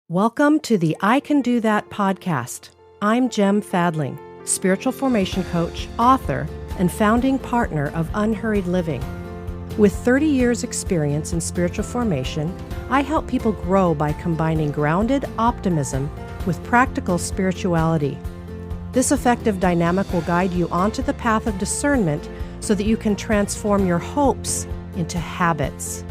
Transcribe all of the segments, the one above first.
Welcome to the I Can Do That podcast. I'm Jem Fadling, spiritual formation coach, author, and founding partner of Unhurried Living. With 30 years experience in spiritual formation, I help people grow by combining grounded optimism with practical spirituality. This effective dynamic will guide you onto the path of discernment so that you can transform your hopes into habits.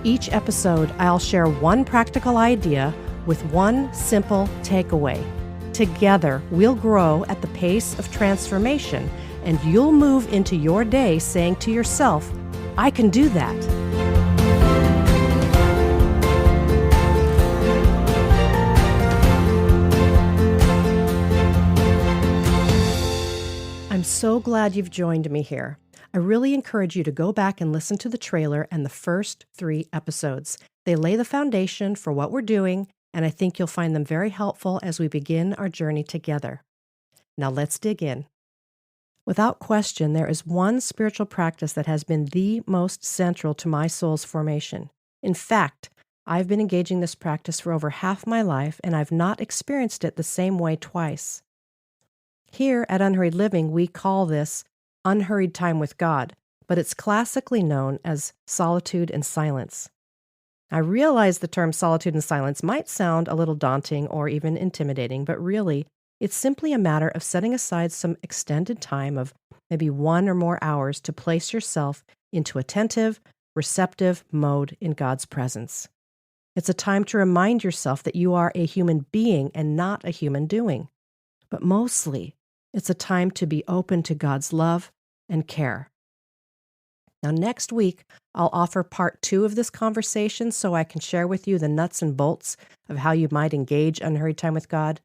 Each episode, I'll share one practical idea with one simple takeaway. Together, we'll grow at the pace of transformation, and you'll move into your day saying to yourself, I can do that. I'm so glad you've joined me here. I really encourage you to go back and listen to the trailer and the first 3 episodes. They lay the foundation for what we're doing, and I think you'll find them very helpful as we begin our journey together. Now let's dig in. Without question, there is one spiritual practice that has been the most central to my soul's formation. In fact, I've been engaging this practice for over half my life, and I've not experienced it the same way twice. Here at Unhurried Living, we call this Unhurried Time with God, but it's classically known as solitude and silence. I realize the term solitude and silence might sound a little daunting or even intimidating, but really, it's simply a matter of setting aside some extended time of maybe 1 or more hours to place yourself into attentive, receptive mode in God's presence. It's a time to remind yourself that you are a human being and not a human doing. But mostly, it's a time to be open to God's love and care. Now, next week, I'll offer part 2 of this conversation so I can share with you the nuts and bolts of how you might engage Unhurried Time with God.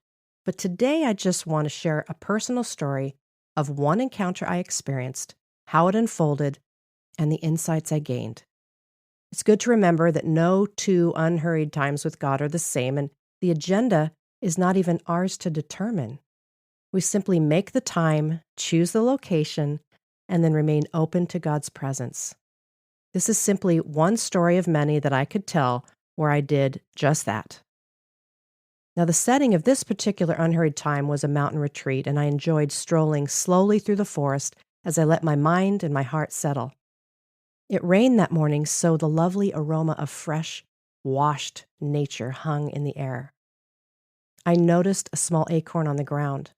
But today, I just want to share a personal story of one encounter I experienced, how it unfolded, and the insights I gained. It's good to remember that no 2 unhurried times with God are the same, and the agenda is not even ours to determine. We simply make the time, choose the location, and then remain open to God's presence. This is simply one story of many that I could tell where I did just that. Now, the setting of this particular unhurried time was a mountain retreat, and I enjoyed strolling slowly through the forest as I let my mind and my heart settle. It rained that morning, so the lovely aroma of fresh, washed nature hung in the air. I noticed a small acorn on the ground.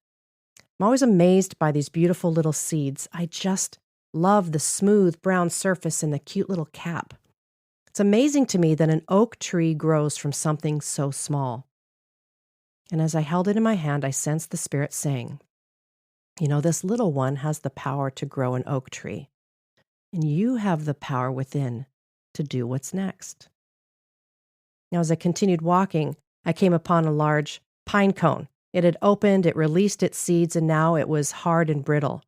I'm always amazed by these beautiful little seeds. I just love the smooth brown surface and the cute little cap. It's amazing to me that an oak tree grows from something so small. And as I held it in my hand, I sensed the Spirit saying, this little one has the power to grow an oak tree, and you have the power within to do what's next. Now, as I continued walking, I came upon a large pine cone. It had opened, it released its seeds, and now it was hard and brittle.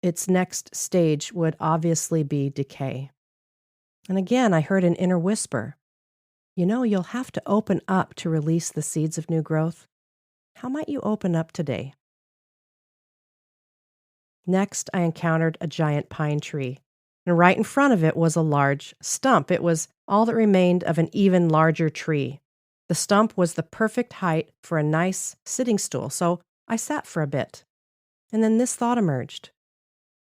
Its next stage would obviously be decay. And again, I heard an inner whisper, you'll have to open up to release the seeds of new growth. How might you open up today? Next, I encountered a giant pine tree, and right in front of it was a large stump. It was all that remained of an even larger tree. The stump was the perfect height for a nice sitting stool, so I sat for a bit. And then this thought emerged.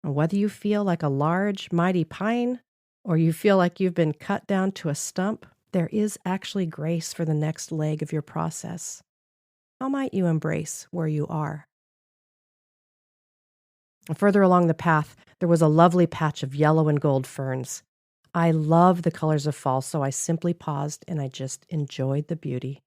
Whether you feel like a large, mighty pine, or you feel like you've been cut down to a stump, there is actually grace for the next leg of your process. How might you embrace where you are? Further along the path, there was a lovely patch of yellow and gold ferns. I love the colors of fall, so I simply paused and I just enjoyed the beauty.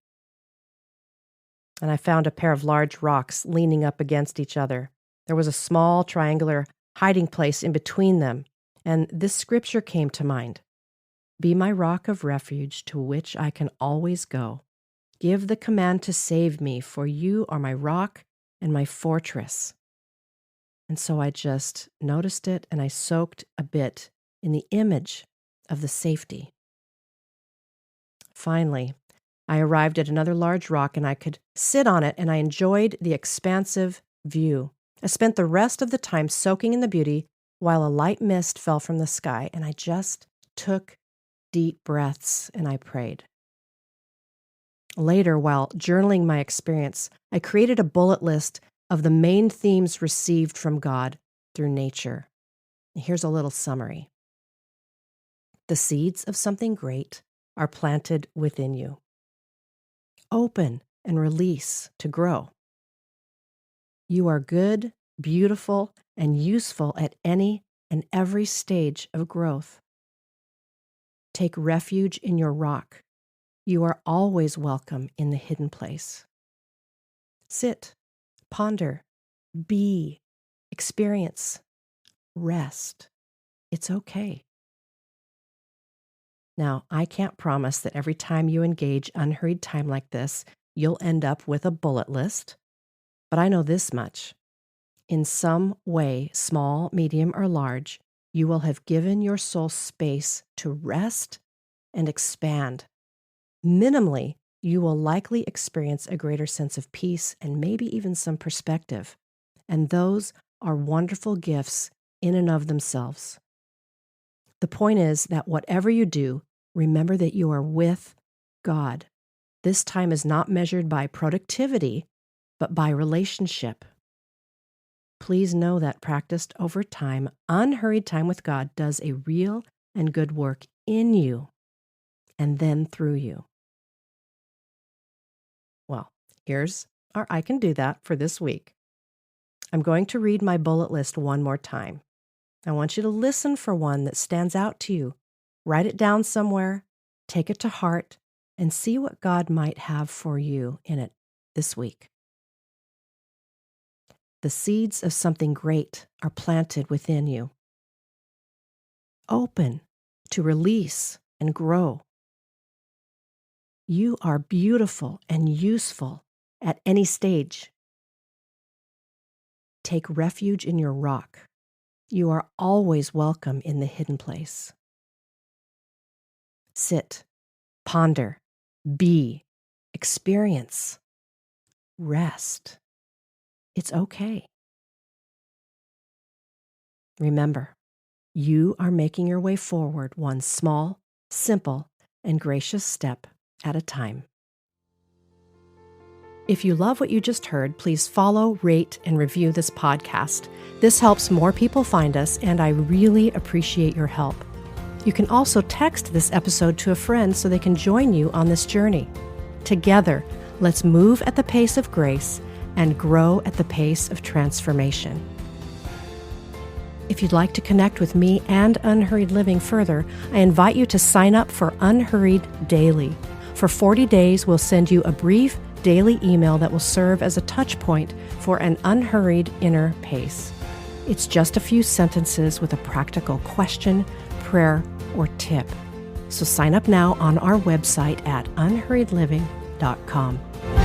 And I found a pair of large rocks leaning up against each other. There was a small triangular hiding place in between them, and this scripture came to mind. Be my rock of refuge to which I can always go. Give the command to save me, for you are my rock and my fortress. And so I just noticed it and I soaked a bit in the image of the safety. Finally, I arrived at another large rock and I could sit on it, and I enjoyed the expansive view. I spent the rest of the time soaking in the beauty while a light mist fell from the sky, and I just took deep breaths and I prayed. Later, while journaling my experience, I created a bullet list of the main themes received from God through nature. Here's a little summary. The seeds of something great are planted within you. Open and release to grow. You are good, beautiful, and useful at any and every stage of growth. Take refuge in your rock. You are always welcome in the hidden place. Sit, ponder, be, experience, rest. It's okay. Now, I can't promise that every time you engage unhurried time like this, you'll end up with a bullet list, but I know this much. In some way, small, medium, or large, you will have given your soul space to rest and expand. Minimally, you will likely experience a greater sense of peace and maybe even some perspective. And those are wonderful gifts in and of themselves. The point is that whatever you do, remember that you are with God. This time is not measured by productivity, but by relationship. Please know that practiced over time, unhurried time with God does a real and good work in you and then through you. Well, here's our I Can Do That for this week. I'm going to read my bullet list one more time. I want you to listen for one that stands out to you. Write it down somewhere, take it to heart, and see what God might have for you in it this week. The seeds of something great are planted within you. Open to release and grow. You are beautiful and useful at any stage. Take refuge in your rock. You are always welcome in the hidden place. Sit, ponder, be, experience, rest. It's okay. Remember, you are making your way forward one small, simple, and gracious step at a time. If you love what you just heard, please follow, rate, and review this podcast. This helps more people find us, and I really appreciate your help. You can also text this episode to a friend so they can join you on this journey. Together, let's move at the pace of grace and grow at the pace of transformation. If you'd like to connect with me and Unhurried Living further, I invite you to sign up for Unhurried Daily. For 40 days, we'll send you a brief daily email that will serve as a touch point for an unhurried inner pace. It's just a few sentences with a practical question, prayer, or tip. So sign up now on our website at unhurriedliving.com.